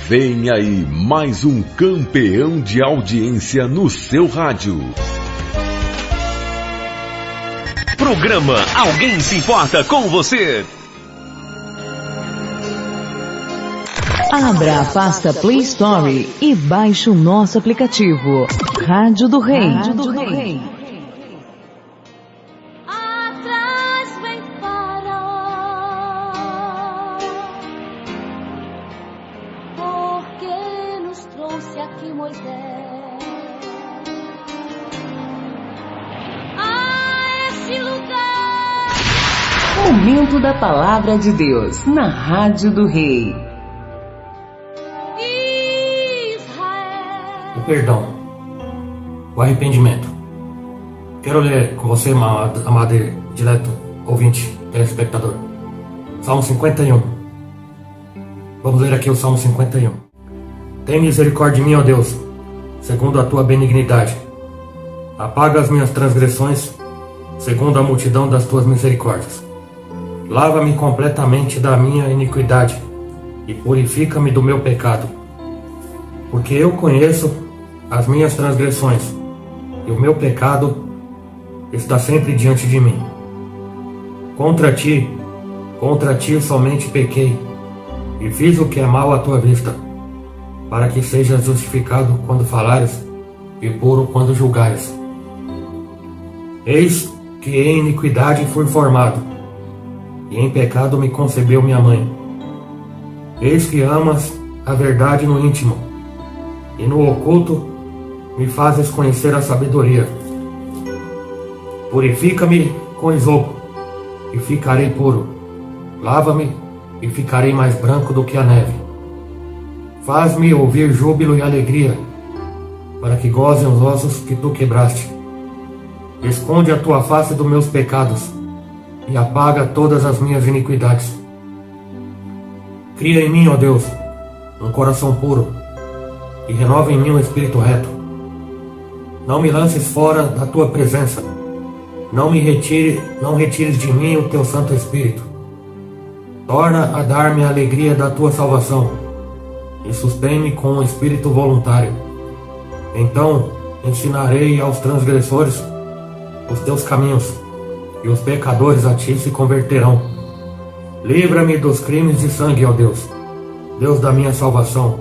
Vem aí mais um campeão de audiência no seu rádio. Programa Alguém Se Importa com Você. Abra a pasta Play Store e baixe o nosso aplicativo Rádio do Rei. Rádio do Rei. Atrás vem Faraó, porque nos trouxe aqui Moisés a esse lugar. Momento da Palavra de Deus na Rádio do Rei. O perdão, o arrependimento. Quero ler com você, amado e dileto ouvinte, telespectador, Salmo 51. Vamos ler aqui o Salmo 51. Tem misericórdia de mim, ó Deus, segundo a tua benignidade. Apaga as minhas transgressões, segundo a multidão das tuas misericórdias. Lava-me completamente da minha iniquidade e purifica-me do meu pecado. Porque eu conheço as minhas transgressões, e o meu pecado está sempre diante de mim. Contra ti somente pequei, e fiz o que é mal à tua vista, para que sejas justificado quando falares, e puro quando julgares. Eis que em iniquidade fui formado, e em pecado me concebeu minha mãe. Eis que amas a verdade no íntimo, e no oculto me fazes conhecer a sabedoria. Purifica-me com esopo, e ficarei puro. Lava-me, e ficarei mais branco do que a neve. Faz-me ouvir júbilo e alegria, para que gozem os ossos que tu quebraste. Esconde a tua face dos meus pecados, e apaga todas as minhas iniquidades. Cria em mim, ó Deus, um coração puro, e renova em mim um espírito reto. Não me lances fora da tua presença. Não retires de mim o teu Santo Espírito. Torna a dar-me a alegria da tua salvação, e sustém-me com um espírito voluntário. Então ensinarei aos transgressores os teus caminhos, e os pecadores a ti se converterão. Livra-me dos crimes de sangue, ó Deus, Deus da minha salvação,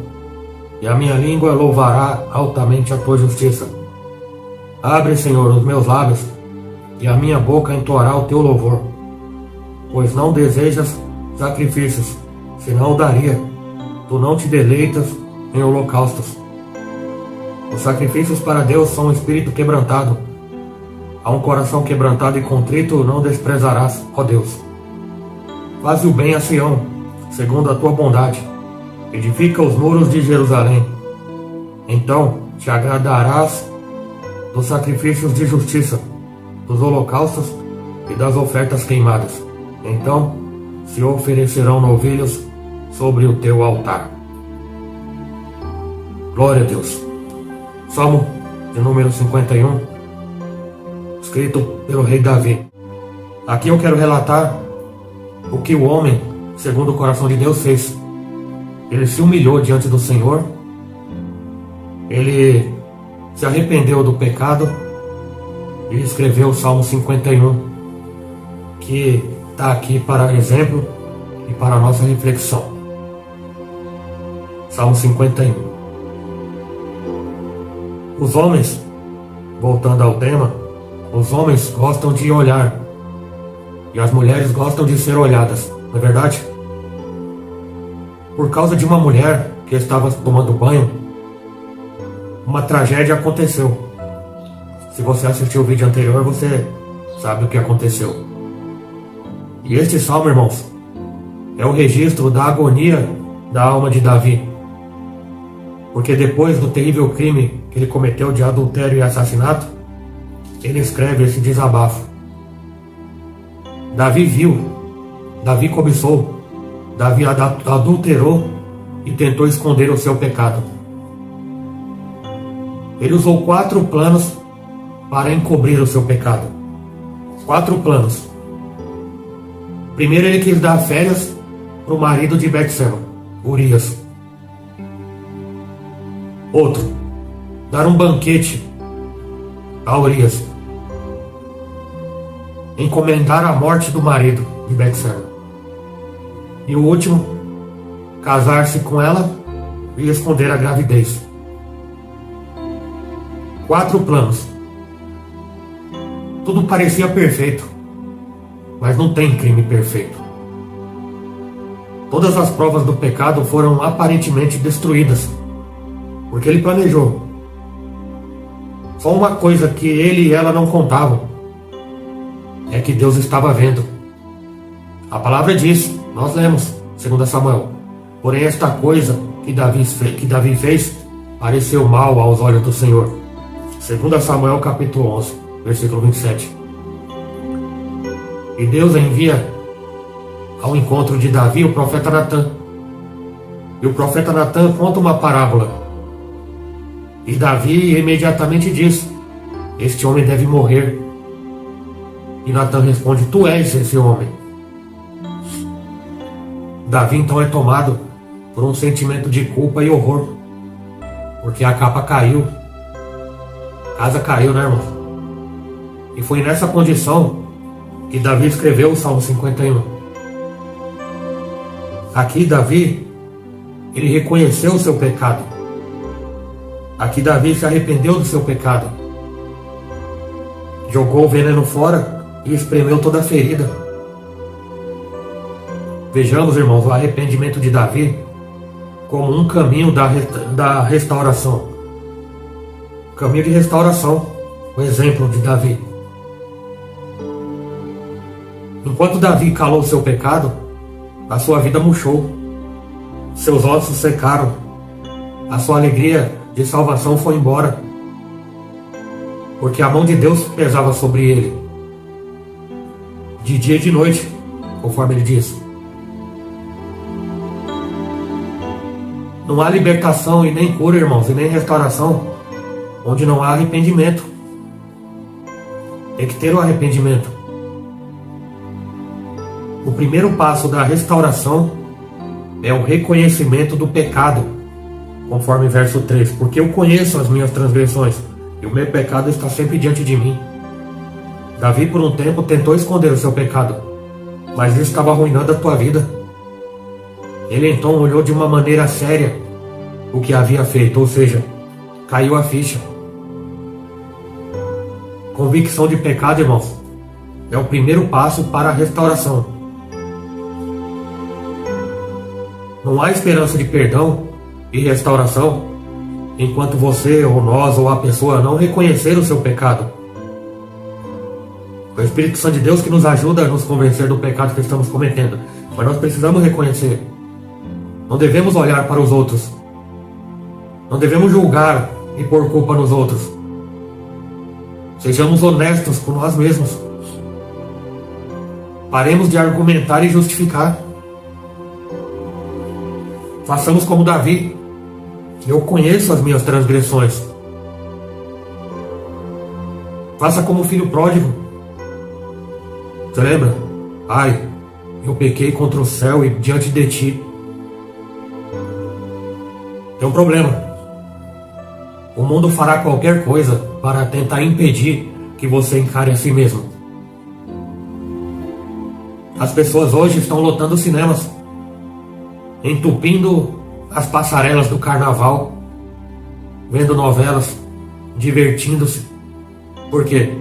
e a minha língua louvará altamente a tua justiça. Abre, Senhor, os meus lábios, e a minha boca entoará o teu louvor. Pois não desejas sacrifícios, senão o daria. Tu não te deleitas em holocaustos. Os sacrifícios para Deus são um espírito quebrantado. A um coração quebrantado e contrito não desprezarás, ó Deus. Faze o bem a Sião, segundo a tua bondade. Edifica os muros de Jerusalém. Então te agradarás dos sacrifícios de justiça, dos holocaustos e das ofertas queimadas. Então se oferecerão novilhos sobre o teu altar. Glória a Deus. Salmo de número 51, escrito pelo rei Davi. Aqui eu quero relatar o que o homem, segundo o coração de Deus, fez. Ele se humilhou diante do Senhor, ele se arrependeu do pecado e escreveu o Salmo 51, que está aqui para exemplo e para a nossa reflexão. Salmo 51. Os homens, voltando ao tema, os homens gostam de olhar e as mulheres gostam de ser olhadas, não é verdade? Por causa de uma mulher que estava tomando banho, uma tragédia aconteceu. Se você assistiu o vídeo anterior, você sabe o que aconteceu. E este salmo, irmãos, é o registro da agonia da alma de Davi. Porque depois do terrível crime que ele cometeu de adultério e assassinato, ele escreve esse desabafo. Davi viu, Davi cobiçou, Davi adulterou e tentou esconder o seu pecado. Ele usou 4 planos para encobrir o seu pecado. 4 planos. Primeiro ele quis dar férias para o marido de Betseba, Urias. Outro, dar um banquete a Urias. Encomendar a morte do marido de Betseba. E o último, casar-se com ela e esconder a gravidez. 4 planos. Tudo parecia perfeito, mas não tem crime perfeito. Todas as provas do pecado foram aparentemente destruídas, porque ele planejou. Só uma coisa que ele e ela não contavam é que Deus estava vendo. A palavra diz, nós lemos, 2 Samuel, porém esta coisa que Davi fez pareceu mal aos olhos do Senhor. 2 Samuel capítulo 11, versículo 27. E Deus envia ao encontro de Davi o profeta Natã. E o profeta Natã conta uma parábola. E Davi imediatamente diz: este homem deve morrer. E Natã responde: tu és esse homem. Davi então é tomado por um sentimento de culpa e horror, porque a capa caiu, a casa caiu, né, irmão? E foi nessa condição que Davi escreveu o Salmo 51. Aqui Davi, ele reconheceu o seu pecado. Aqui Davi se arrependeu do seu pecado. Jogou o veneno fora e espremeu toda a ferida. Vejamos, irmãos, o arrependimento de Davi como um caminho da restauração. Caminho de restauração, o exemplo de Davi. Enquanto Davi calou seu pecado, a sua vida murchou, seus ossos secaram, a sua alegria de salvação foi embora, porque a mão de Deus pesava sobre ele, de dia e de noite, conforme ele diz. Não há libertação e nem cura, irmãos, e nem restauração onde não há arrependimento. Tem que ter o arrependimento. O primeiro passo da restauração é o reconhecimento do pecado, conforme verso 3. Porque eu conheço as minhas transgressões, e o meu pecado está sempre diante de mim. Davi, por um tempo, tentou esconder o seu pecado, mas isso estava arruinando a tua vida. Ele então olhou de uma maneira séria o que havia feito, ou seja, caiu a ficha. Convicção de pecado, irmãos, é o primeiro passo para a restauração. Não há esperança de perdão e restauração enquanto você, ou nós, ou a pessoa não reconhecer o seu pecado. É o Espírito Santo de Deus que nos ajuda a nos convencer do pecado que estamos cometendo, mas nós precisamos reconhecer. Não devemos olhar para os outros. Não devemos julgar e pôr culpa nos outros. Sejamos honestos com nós mesmos. Paremos de argumentar e justificar. Façamos como Davi. Eu conheço as minhas transgressões. Faça como o filho pródigo. Você lembra? Pai, eu pequei contra o céu e diante de ti. Tem um problema. O mundo fará qualquer coisa para tentar impedir que você encare a si mesmo. As pessoas hoje estão lotando cinemas, entupindo as passarelas do carnaval, vendo novelas, divertindo-se. Por quê?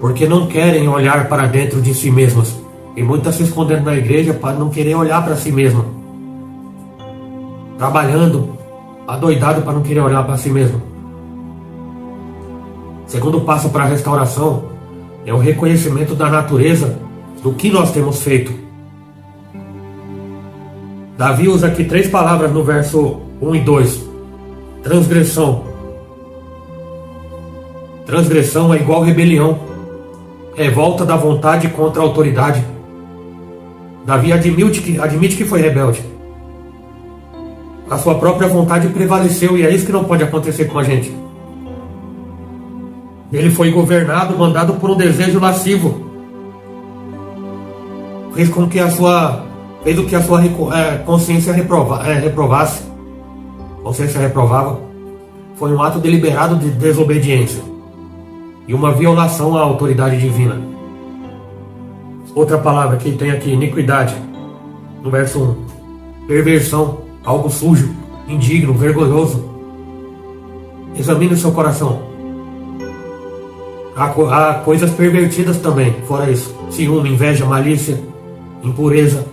Porque não querem olhar para dentro de si mesmas. E muitas se escondendo na igreja para não querer olhar para si mesma. Trabalhando, adoidado para não querer olhar para si mesmo. Segundo passo para a restauração é o reconhecimento da natureza do que nós temos feito. Davi usa aqui 3 palavras no verso 1 e 2. Transgressão. Transgressão é igual rebelião. Revolta da vontade contra a autoridade. Davi admite que foi rebelde. A sua própria vontade prevaleceu, e é isso que não pode acontecer com a gente. Ele foi governado, mandado por um desejo lascivo. fez o que a sua consciência reprovasse. Consciência reprovava. Foi um ato deliberado de desobediência e uma violação à autoridade divina. Outra palavra que tem aqui, iniquidade, no verso 1. Perversão, algo sujo, indigno, vergonhoso. Examine o seu coração. Há coisas pervertidas também, fora isso. Ciúme, inveja, malícia, impureza.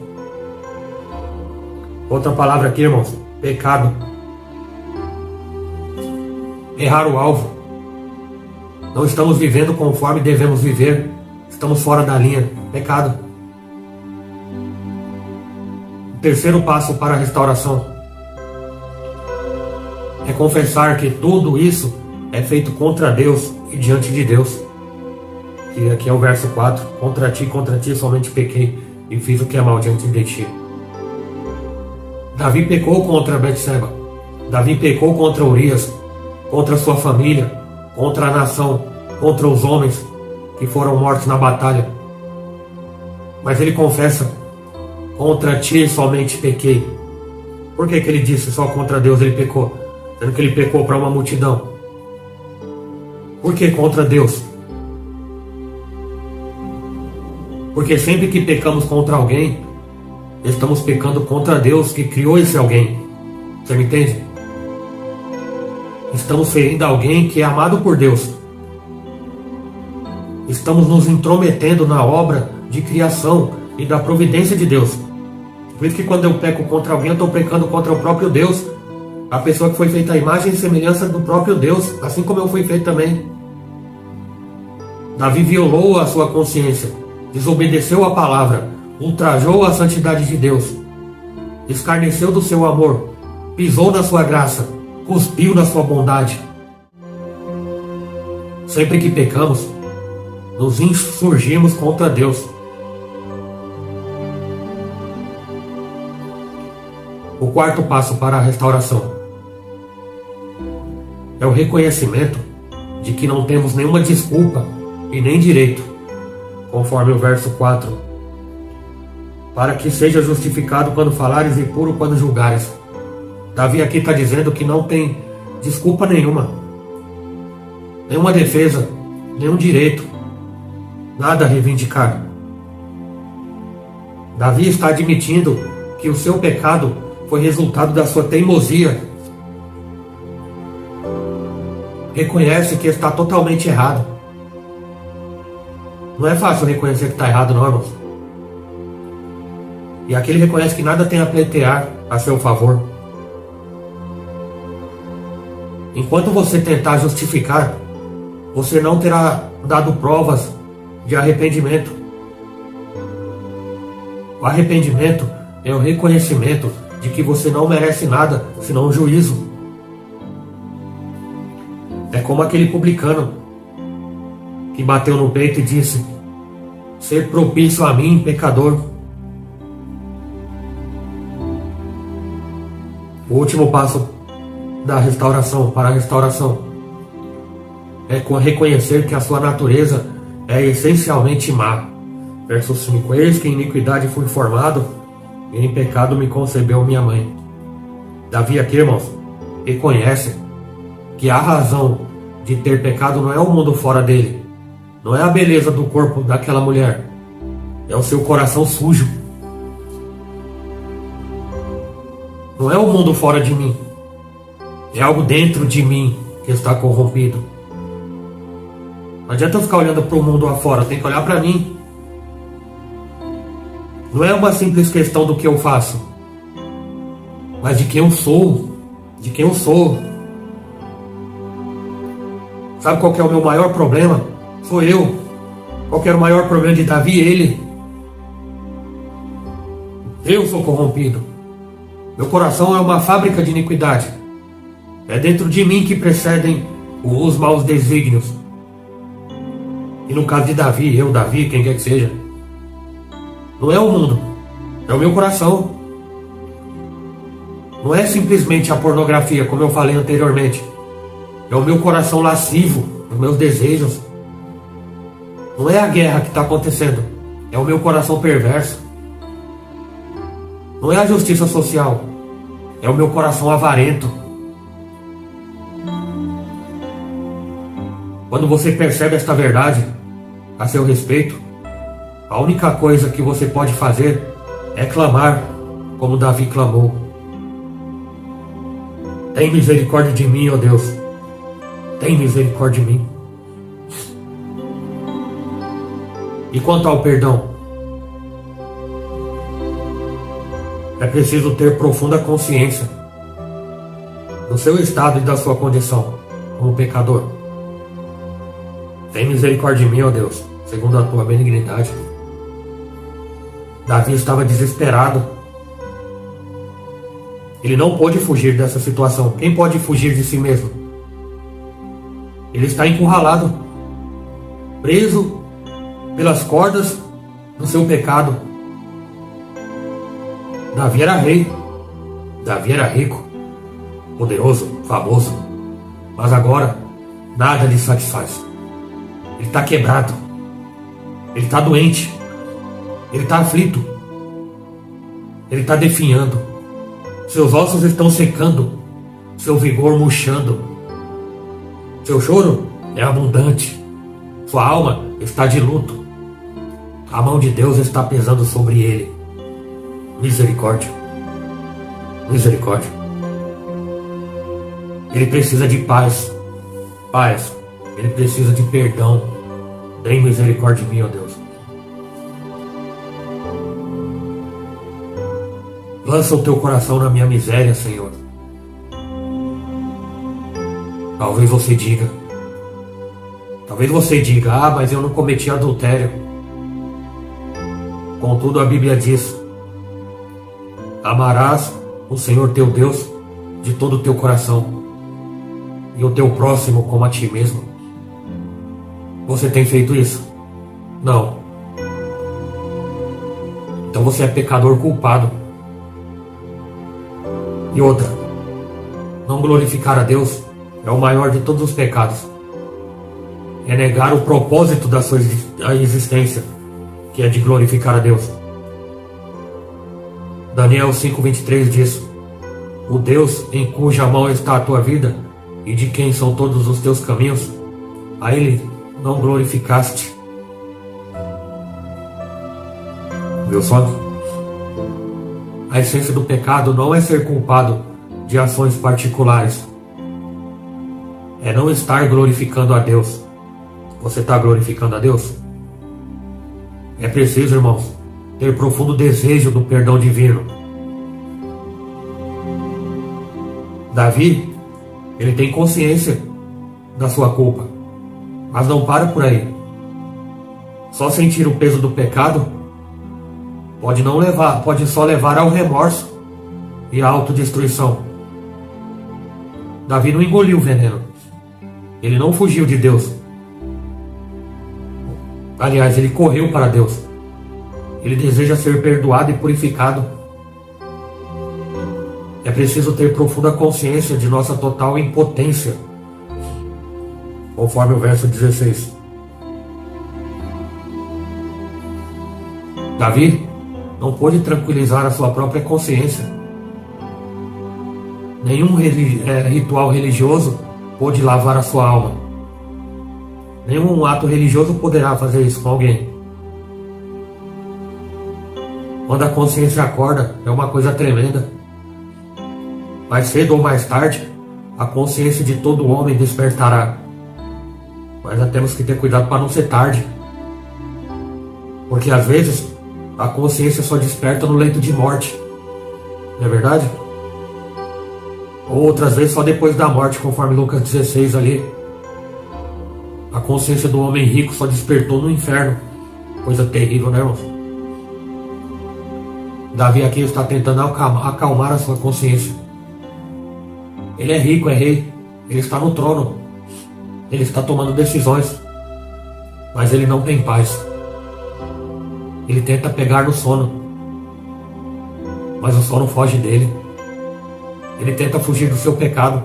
Outra palavra aqui, irmãos, pecado. Errar o alvo. Não estamos vivendo conforme devemos viver. Estamos fora da linha. Pecado. O terceiro passo para a restauração é confessar que tudo isso é feito contra Deus e diante de Deus. E aqui é o verso 4. Contra ti somente pequei e fiz o que é mal diante de ti. Davi pecou contra Betseba. Davi pecou contra Urias, contra sua família, contra a nação, contra os homens que foram mortos na batalha. Mas ele confessa: contra ti somente pequei. Por que ele disse só contra Deus ele pecou? Sendo que ele pecou para uma multidão. Por que contra Deus? Porque sempre que pecamos contra alguém, estamos pecando contra Deus que criou esse alguém. Você me entende? Estamos ferindo alguém que é amado por Deus. Estamos nos intrometendo na obra de criação e da providência de Deus. Por isso que quando eu peco contra alguém, eu estou pecando contra o próprio Deus. A pessoa que foi feita à imagem e semelhança do próprio Deus, assim como eu fui feito também. Davi violou a sua consciência, desobedeceu a palavra, ultrajou a santidade de Deus, escarneceu do seu amor, pisou na sua graça, cuspiu na sua bondade. Sempre que pecamos, nos insurgimos contra Deus. O quarto passo para a restauração é o reconhecimento de que não temos nenhuma desculpa e nem direito, conforme o verso 4. Para que seja justificado quando falares e puro quando julgares. Davi aqui está dizendo que não tem desculpa nenhuma, nenhuma defesa, nenhum direito, nada a reivindicar. Davi está admitindo que o seu pecado foi resultado da sua teimosia. Reconhece que está totalmente errado. Não é fácil reconhecer que está errado, não, irmãos. E aqui ele reconhece que nada tem a pleitear a seu favor. Enquanto você tentar justificar, você não terá dado provas de arrependimento. O arrependimento é o reconhecimento de que você não merece nada, senão um juízo. É como aquele publicano que bateu no peito e disse: ser propício a mim, pecador. O último passo da restauração, para a restauração, é reconhecer que a sua natureza é essencialmente má. Verso 5: eis que em iniquidade fui formado, e em pecado me concebeu minha mãe. Davi aqui, irmãos, reconhece que a razão de ter pecado não é o mundo fora dele, não é a beleza do corpo daquela mulher, é o seu coração sujo. Não é o mundo fora de mim, é algo dentro de mim que está corrompido. Não adianta eu ficar olhando para o mundo afora, tem que olhar para mim. Não é uma simples questão do que eu faço, mas de quem eu sou, de quem eu sou. Sabe qual que é o meu maior problema? Sou eu. Qual que era o maior problema de Davi? Ele. Eu sou corrompido. Meu coração é uma fábrica de iniquidade. É dentro de mim que precedem os maus desígnios. E no caso de Davi, Davi, quem quer que seja, não é o mundo, é o meu coração. Não é simplesmente a pornografia, como eu falei anteriormente. É o meu coração lascivo, os meus desejos. Não é a guerra que está acontecendo, é o meu coração perverso. Não é a justiça social, é o meu coração avarento. Quando você percebe esta verdade a seu respeito, a única coisa que você pode fazer é clamar como Davi clamou. Tem misericórdia de mim, ó Deus. Tem misericórdia de mim. E quanto ao perdão? É preciso ter profunda consciência do seu estado e da sua condição como pecador. Tem misericórdia de mim, ó Deus, segundo a tua benignidade. Davi estava desesperado. Ele não pôde fugir dessa situação. Quem pode fugir de si mesmo? Ele está encurralado, preso pelas cordas do seu pecado. Davi era rei. Davi era rico, poderoso, famoso. Mas agora, nada lhe satisfaz. Ele está quebrado. Ele está doente. Ele está aflito. Ele está definhando. Seus ossos estão secando. Seu vigor murchando. Seu choro é abundante. Sua alma está de luto. A mão de Deus está pesando sobre ele. Misericórdia. Misericórdia. Ele precisa de paz. Paz. Ele precisa de perdão. Tem misericórdia de mim, ó Deus. Lança o teu coração na minha miséria, Senhor. Talvez você diga, mas eu não cometi adultério. Contudo, a Bíblia diz: amarás o Senhor teu Deus de todo o teu coração e o teu próximo como a ti mesmo. Você tem feito isso? Não. Então você é pecador culpado. E outra, não glorificar a Deus é o maior de todos os pecados. É negar o propósito da sua existência, que é de glorificar a Deus. Daniel 5:23 diz: o Deus em cuja mão está a tua vida e de quem são todos os teus caminhos, a Ele não glorificaste. Viu só? A essência do pecado não é ser culpado de ações particulares. É não estar glorificando a Deus. Você está glorificando a Deus? É preciso, irmãos, ter profundo desejo do perdão divino. Davi, ele tem consciência da sua culpa, mas não para por aí. Só sentir o peso do pecado pode só levar ao remorso e à autodestruição. Davi não engoliu o veneno. Ele não fugiu de Deus. Aliás, ele correu para Deus. Ele deseja ser perdoado e purificado. É preciso ter profunda consciência de nossa total impotência, conforme o verso 16. Davi não pôde tranquilizar a sua própria consciência. Nenhum ritual religioso pôde lavar a sua alma. Nenhum ato religioso poderá fazer isso com alguém. Quando a consciência acorda, é uma coisa tremenda. Mais cedo ou mais tarde, a consciência de todo homem despertará. Mas já temos que ter cuidado para não ser tarde. Porque às vezes, a consciência só desperta no leito de morte. Não é verdade? Ou outras vezes só depois da morte, conforme Lucas 16 ali. A consciência do homem rico só despertou no inferno. Coisa terrível, né, irmãos? Davi aqui está tentando acalmar a sua consciência. Ele é rico, é rei. Ele está no trono. Ele está tomando decisões. Mas ele não tem paz. Ele tenta pegar no sono. Mas o sono foge dele. Ele tenta fugir do seu pecado.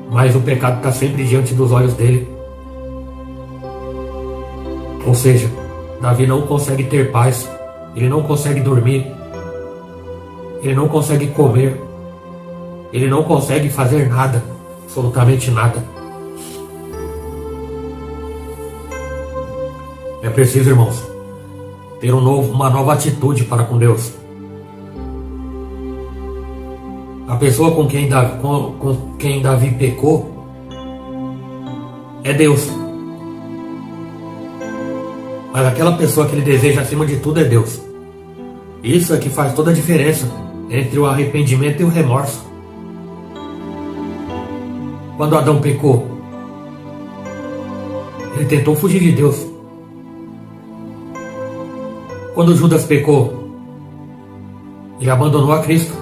Mas o pecado está sempre diante dos olhos dele. Ou seja, Davi não consegue ter paz. Ele não consegue dormir. ele não consegue comer, ele não consegue fazer nada, absolutamente nada. É preciso, irmãos, ter uma nova atitude para com Deus. A pessoa com quem Davi pecou é Deus. Mas aquela pessoa que ele deseja acima de tudo é Deus. Isso é que faz toda a diferença entre o arrependimento e o remorso. Quando Adão pecou, ele tentou fugir de Deus. Quando Judas pecou, ele abandonou a Cristo.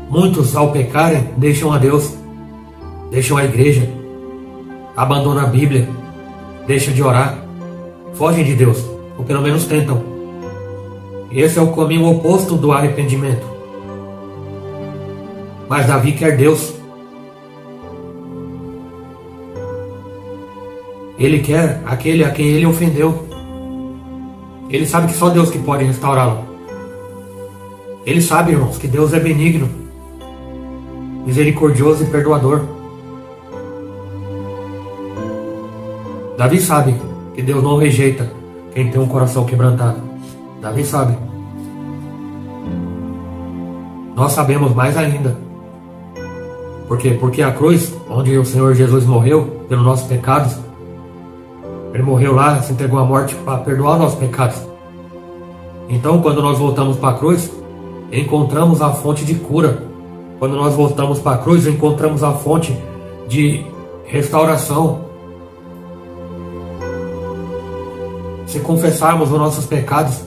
Muitos, ao pecarem, deixam a Deus, deixam a igreja, abandonam a Bíblia, deixam de orar, fogem de Deus, ou pelo menos tentam. Esse é o caminho oposto do arrependimento. Mas Davi quer Deus. Ele quer aquele a quem ele ofendeu. Ele sabe que só Deus que pode restaurá-lo. Ele sabe, irmãos, que Deus é benigno, misericordioso e perdoador. Davi sabe que Deus não rejeita quem tem um coração quebrantado. Davi sabe. Nós sabemos mais ainda. Por quê? Porque a cruz, onde o Senhor Jesus morreu pelos nossos pecados, ele morreu lá, se entregou à morte para perdoar nossos pecados. Então, quando nós voltamos para a cruz, encontramos a fonte de cura. Quando nós voltamos para a cruz, encontramos a fonte de restauração. Se confessarmos os nossos pecados,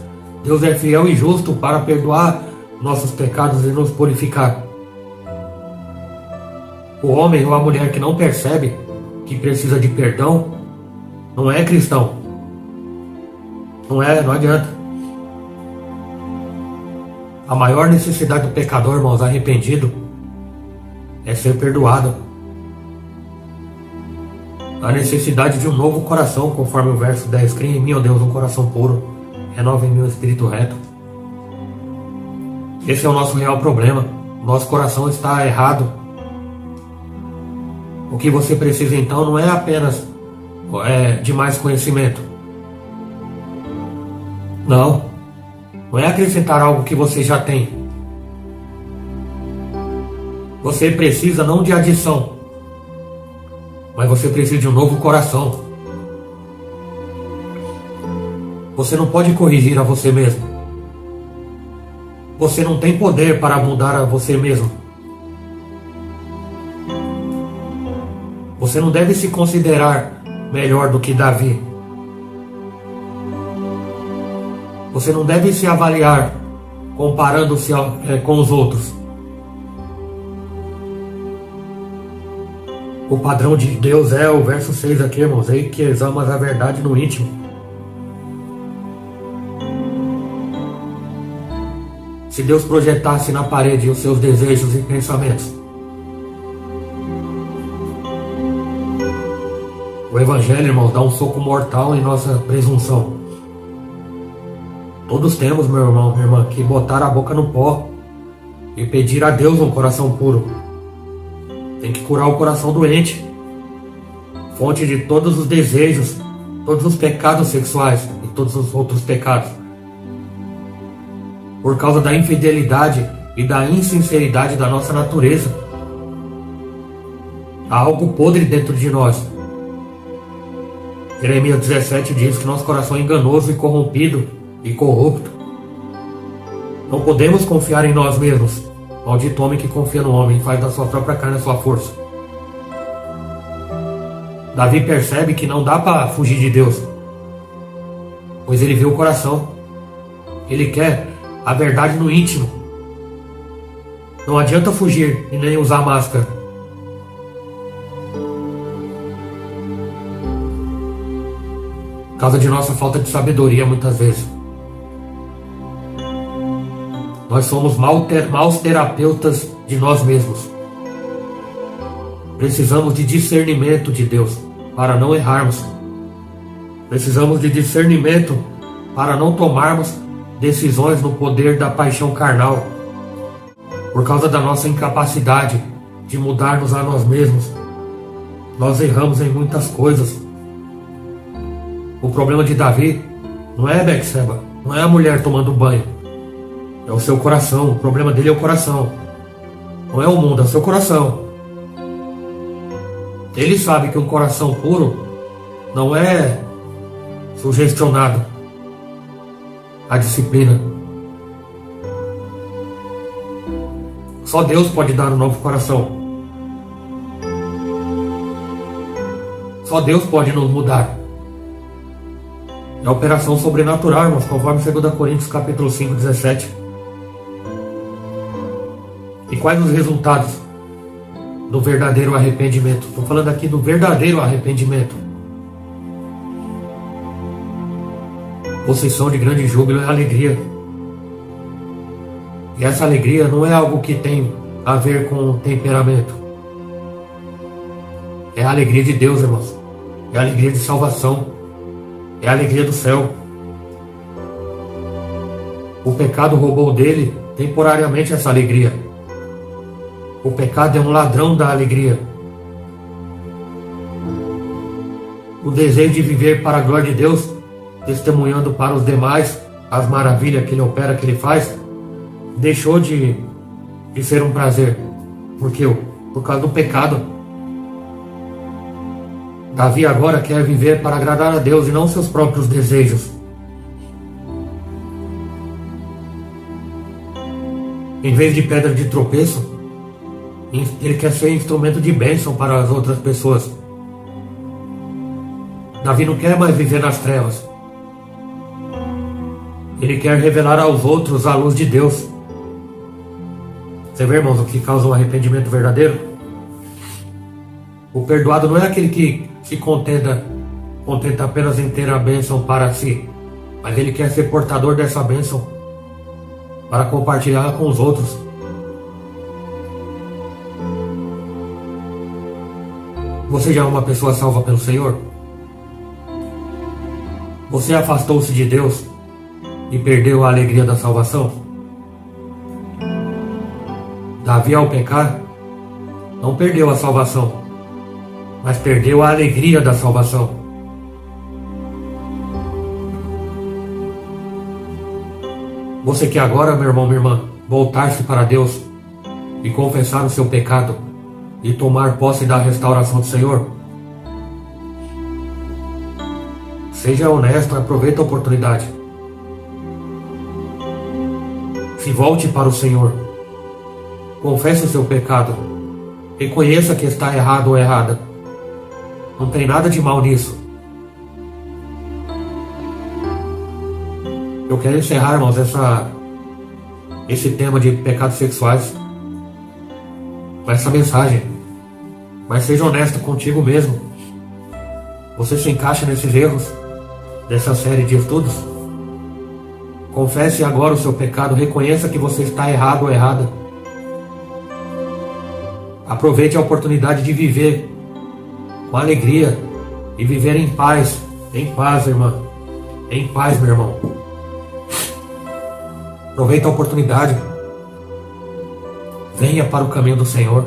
Deus é fiel e justo para perdoar nossos pecados e nos purificar. O homem ou a mulher que não percebe que precisa de perdão não é cristão. Não adianta. A maior necessidade do pecador, irmãos, arrependido, é ser perdoado. A necessidade de um novo coração, conforme o verso 10. Cria em mim, ó Deus, um coração puro, renova em mim um espírito reto. Esse é o nosso real problema. Nosso coração está errado. O que você precisa então não é apenas de mais conhecimento. Não é acrescentar algo que você já tem. Você precisa não de adição, mas você precisa de um novo coração. Você não pode corrigir a você mesmo. Você não tem poder para mudar a você mesmo. Você não deve se considerar melhor do que Davi. Você não deve se avaliar comparando-se com os outros. O padrão de Deus é o verso 6 aqui, irmãos. Ei, que examas a verdade no íntimo. Se Deus projetasse na parede os seus desejos e pensamentos, o Evangelho, irmãos, dá um soco mortal em nossa presunção. Todos temos, meu irmão, minha irmã, que botar a boca no pó e pedir a Deus um coração puro. Tem que curar o coração doente, fonte de todos os desejos, todos os pecados sexuais e todos os outros pecados. Por causa da infidelidade e da insinceridade da nossa natureza. Há algo podre dentro de nós. Jeremias 17 diz que nosso coração é enganoso e corrompido e corrupto. Não podemos confiar em nós mesmos. Maldito homem que confia no homem e faz da sua própria carne a sua força. Davi percebe que não dá para fugir de Deus, pois ele vê o coração. Ele quer a verdade no íntimo. Não adianta fugir e nem usar máscara. Por causa de nossa falta de sabedoria, muitas vezes. Nós somos maus terapeutas de nós mesmos. Precisamos de discernimento de Deus para não errarmos. Precisamos de discernimento para não tomarmos decisões no poder da paixão carnal. Por causa da nossa incapacidade de mudar-nos a nós mesmos, nós erramos em muitas coisas. O problema de Davi não é Betseba, não é a mulher tomando banho, é o seu coração. O problema dele é o coração, não é o mundo, é o seu coração. Ele sabe que um coração puro não é sugestionado à disciplina. Só Deus pode dar um novo coração. Só Deus pode nos mudar. É a operação sobrenatural, irmãos, conforme 2 Coríntios capítulo 5, 17. E quais os resultados do verdadeiro arrependimento? Estou falando aqui do verdadeiro arrependimento. Possessão de grande júbilo e alegria. E essa alegria não é algo que tem a ver com temperamento. É a alegria de Deus, irmãos. É a alegria de salvação. É a alegria do céu. O pecado roubou dele temporariamente essa alegria. O pecado é um ladrão da alegria. O desejo de viver para a glória de Deus, testemunhando para os demais as maravilhas que ele opera, que ele faz, deixou de ser um prazer. Por quê? Por causa do pecado. Davi agora quer viver para agradar a Deus e não seus próprios desejos. Em vez de pedra de tropeço, ele quer ser instrumento de bênção para as outras pessoas. Davi não quer mais viver nas trevas. Ele quer revelar aos outros a luz de Deus. Você vê, irmãos, o que causa um arrependimento verdadeiro? O perdoado não é aquele que se contenta apenas em ter a bênção para si, mas ele quer ser portador dessa bênção para compartilhar com os outros. Você já é uma pessoa salva pelo Senhor? Você afastou-se de Deus e perdeu a alegria da salvação? Davi, ao pecar, não perdeu a salvação, mas perdeu a alegria da salvação. Você quer agora, meu irmão, minha irmã, voltar-se para Deus e confessar o seu pecado e tomar posse da restauração do Senhor? Seja honesto, aproveite a oportunidade. Se volte para o Senhor. Confesse o seu pecado. Reconheça que está errado ou errada. Não tem nada de mal nisso. Eu quero encerrar, irmãos, esse tema de pecados sexuais com essa mensagem. Mas seja honesto contigo mesmo. Você se encaixa nesses erros dessa série de estudos? Confesse agora o seu pecado. Reconheça que você está errado ou errada. Aproveite a oportunidade de viver com alegria e viver em paz. Em paz, irmã. Em paz, meu irmão. Aproveite a oportunidade. Venha para o caminho do Senhor.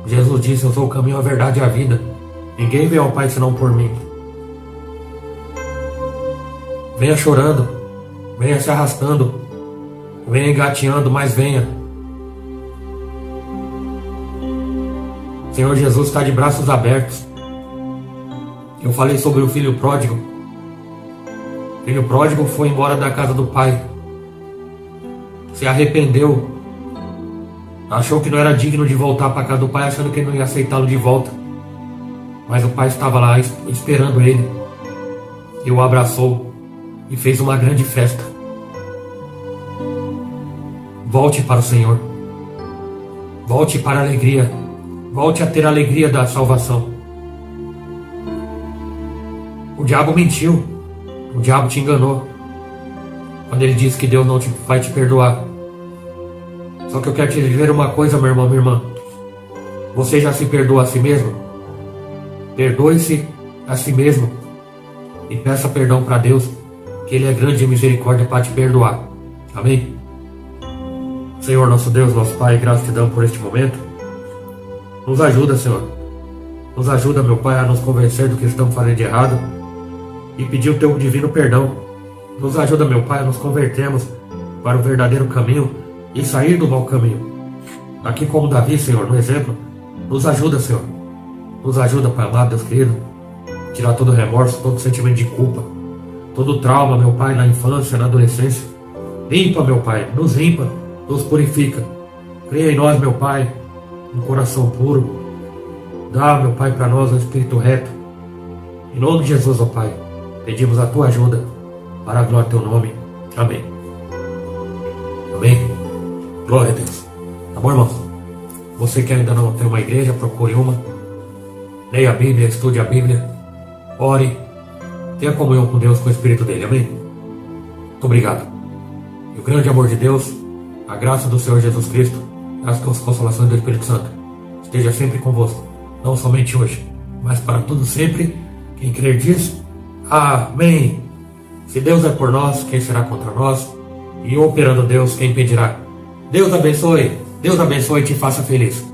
Jesus disse: eu sou o caminho, a verdade e a vida. Ninguém vem ao Pai senão por mim. Venha chorando. Venha se arrastando. Venha engateando, mas venha. O Senhor Jesus está de braços abertos. Eu falei sobre o filho pródigo. O filho pródigo foi embora da casa do pai. Se arrependeu. Achou que não era digno de voltar para a casa do pai, achando que ele não ia aceitá-lo de volta. Mas o pai estava lá esperando ele. E o abraçou e fez uma grande festa. Volte para o Senhor. Volte para a alegria. Volte a ter a alegria da salvação. O diabo mentiu. O diabo te enganou quando ele disse que Deus não vai te perdoar. Só que eu quero te dizer uma coisa, meu irmão, minha irmã. Você já se perdoa a si mesmo? Perdoe-se a si mesmo e peça perdão para Deus. que Ele é grande em misericórdia para te perdoar. Amém? Senhor, nosso Deus, nosso Pai, graças te damos por este momento. Nos ajuda, Senhor. Nos ajuda, meu Pai, a nos convencer do que estamos fazendo de errado e pedir o Teu divino perdão. Nos ajuda, meu Pai, a nos convertermos para o verdadeiro caminho e sair do mau caminho. Aqui como Davi, Senhor, no exemplo, nos ajuda, Senhor. Nos ajuda, Pai amado, Deus querido, tirar todo remorso, todo sentimento de culpa, todo trauma, meu Pai, na infância, na adolescência. Limpa, meu Pai, nos limpa, nos purifica. Cria em nós, meu Pai, um coração puro. Dá, meu Pai, para nós um espírito reto. Em nome de Jesus, ó Pai, pedimos a Tua ajuda para a glória do Teu nome. Amém. Amém. Glória a Deus. Tá bom, irmãos? Você que ainda não tem uma igreja, procure uma. Leia a Bíblia, estude a Bíblia. Ore. Tenha comunhão com Deus, com o Espírito dele. Amém? Muito obrigado. E o grande amor de Deus, a graça do Senhor Jesus Cristo, as consolações do Espírito Santo esteja sempre convosco. Não somente hoje, mas para tudo sempre. Quem crer diz, amém. Se Deus é por nós, quem será contra nós? E operando Deus, quem impedirá? Deus abençoe e te faça feliz.